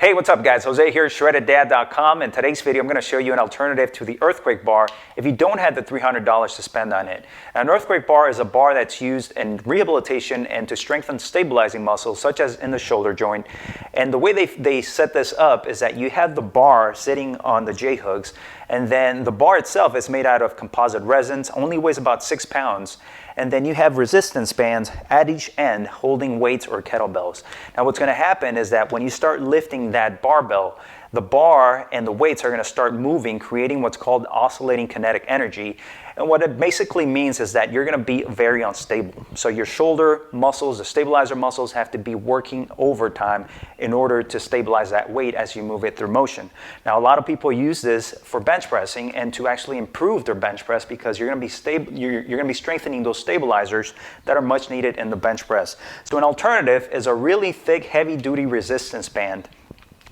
Hey, what's up guys? Jose here, shreddeddad.com. In today's video, I'm going to show you an alternative to the earthquake bar if you don't have the $300 to spend on it. Now, an earthquake bar is a bar that's used in rehabilitation and to strengthen stabilizing muscles, such as in the shoulder joint. And the way they set this up is that you have the bar sitting on the J-hooks, and then the bar itself is made out of composite resins, only weighs about 6 pounds. And then you have resistance bands at each end holding weights or kettlebells. Now what's going to happen is that when you start lifting that barbell, the bar and the weights are going to start moving, creating what's called oscillating kinetic energy. And what it basically means is that you're going to be very unstable. So your shoulder muscles, the stabilizer muscles, have to be working overtime in order to stabilize that weight as you move it through motion. Now, a lot of people use this for bench pressing and to actually improve their bench press because you're going to be strengthening those stabilizers that are much needed in the bench press. So an alternative is a really thick, heavy-duty resistance band,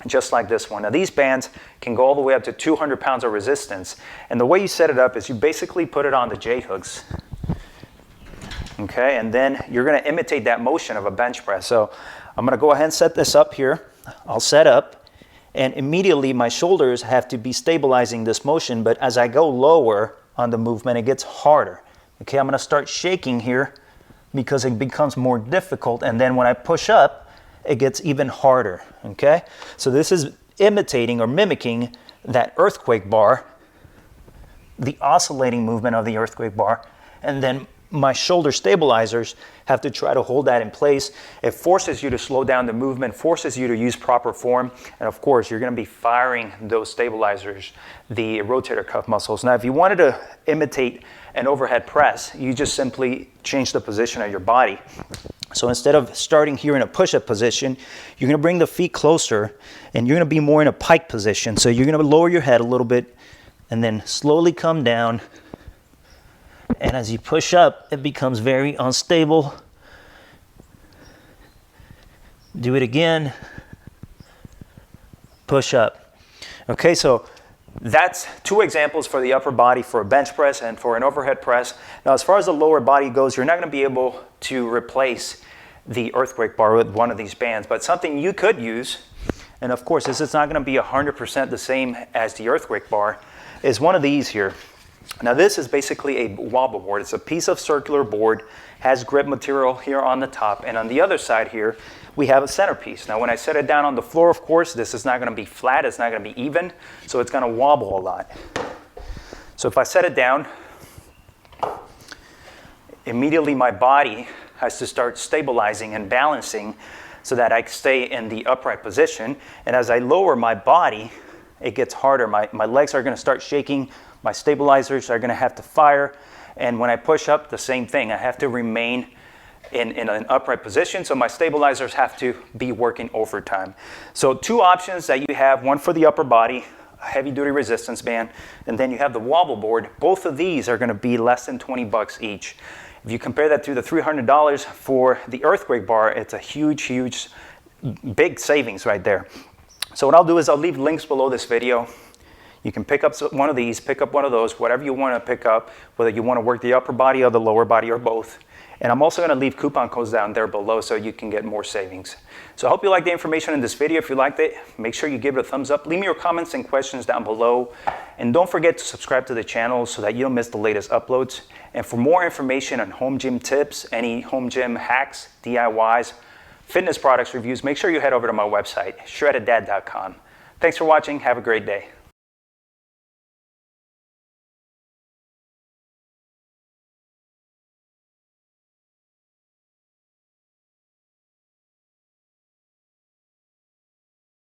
just like this one. Now these bands can go all the way up to 200 pounds of resistance. And the way you set it up is you basically put it on the J-hooks. Okay, and then you're going to imitate that motion of a bench press. So I'm going to go ahead and set this up here. I'll set up, and immediately my shoulders have to be stabilizing this motion, but as I go lower on the movement, it gets harder. Okay, I'm going to start shaking here because it becomes more difficult, and then when I push up, it gets even harder. Okay, so this is imitating or mimicking that earthquake bar, the oscillating movement of the earthquake bar, and then my shoulder stabilizers have to try to hold that in place. It forces you to slow down the movement, forces you to use proper form, and of course you're going to be firing those stabilizers, the rotator cuff muscles. Now if you wanted to imitate an overhead press, you just simply change the position of your body. So instead of starting here in a push-up position, you're going to bring the feet closer and you're going to be more in a pike position. So you're going to lower your head a little bit and then slowly come down. And as you push up, it becomes very unstable. Do it again. Push up. Okay, so that's two examples for the upper body for a bench press and for an overhead press. Now, as far as the lower body goes, you're not going to be able to replace the earthquake bar with one of these bands, but something you could use, and of course this is not going to be 100% the same as the earthquake bar, is one of these here. Now this is basically a wobble board. It's a piece of circular board, has grip material here on the top, and on the other side here we have a centerpiece. Now when I set it down on the floor, of course, this is not going to be flat, it's not going to be even, so it's going to wobble a lot. So if I set it down, immediately my body has to start stabilizing and balancing so that I stay in the upright position. And as I lower my body, it gets harder. My legs are going to start shaking, my stabilizers are going to have to fire, and when I push up, the same thing. I have to remain in an upright position, so my stabilizers have to be working overtime. So two options that you have, one for the upper body, a heavy-duty resistance band, and then you have the wobble board. Both of these are going to be less than 20 bucks each. If you compare that to the $300 for the earthquake bar, it's a huge, big savings right there. So what I'll do is I'll leave links below this video. You can pick up one of these, pick up one of those, whatever you want to pick up, whether you want to work the upper body or the lower body or both. And I'm also going to leave coupon codes down there below so you can get more savings. So I hope you liked the information in this video. If you liked it, make sure you give it a thumbs up. Leave me your comments and questions down below. And don't forget to subscribe to the channel so that you don't miss the latest uploads. And for more information on home gym tips, any home gym hacks, DIYs, fitness products reviews, make sure you head over to my website, shreddeddad.com. Thanks for watching. Have a great day.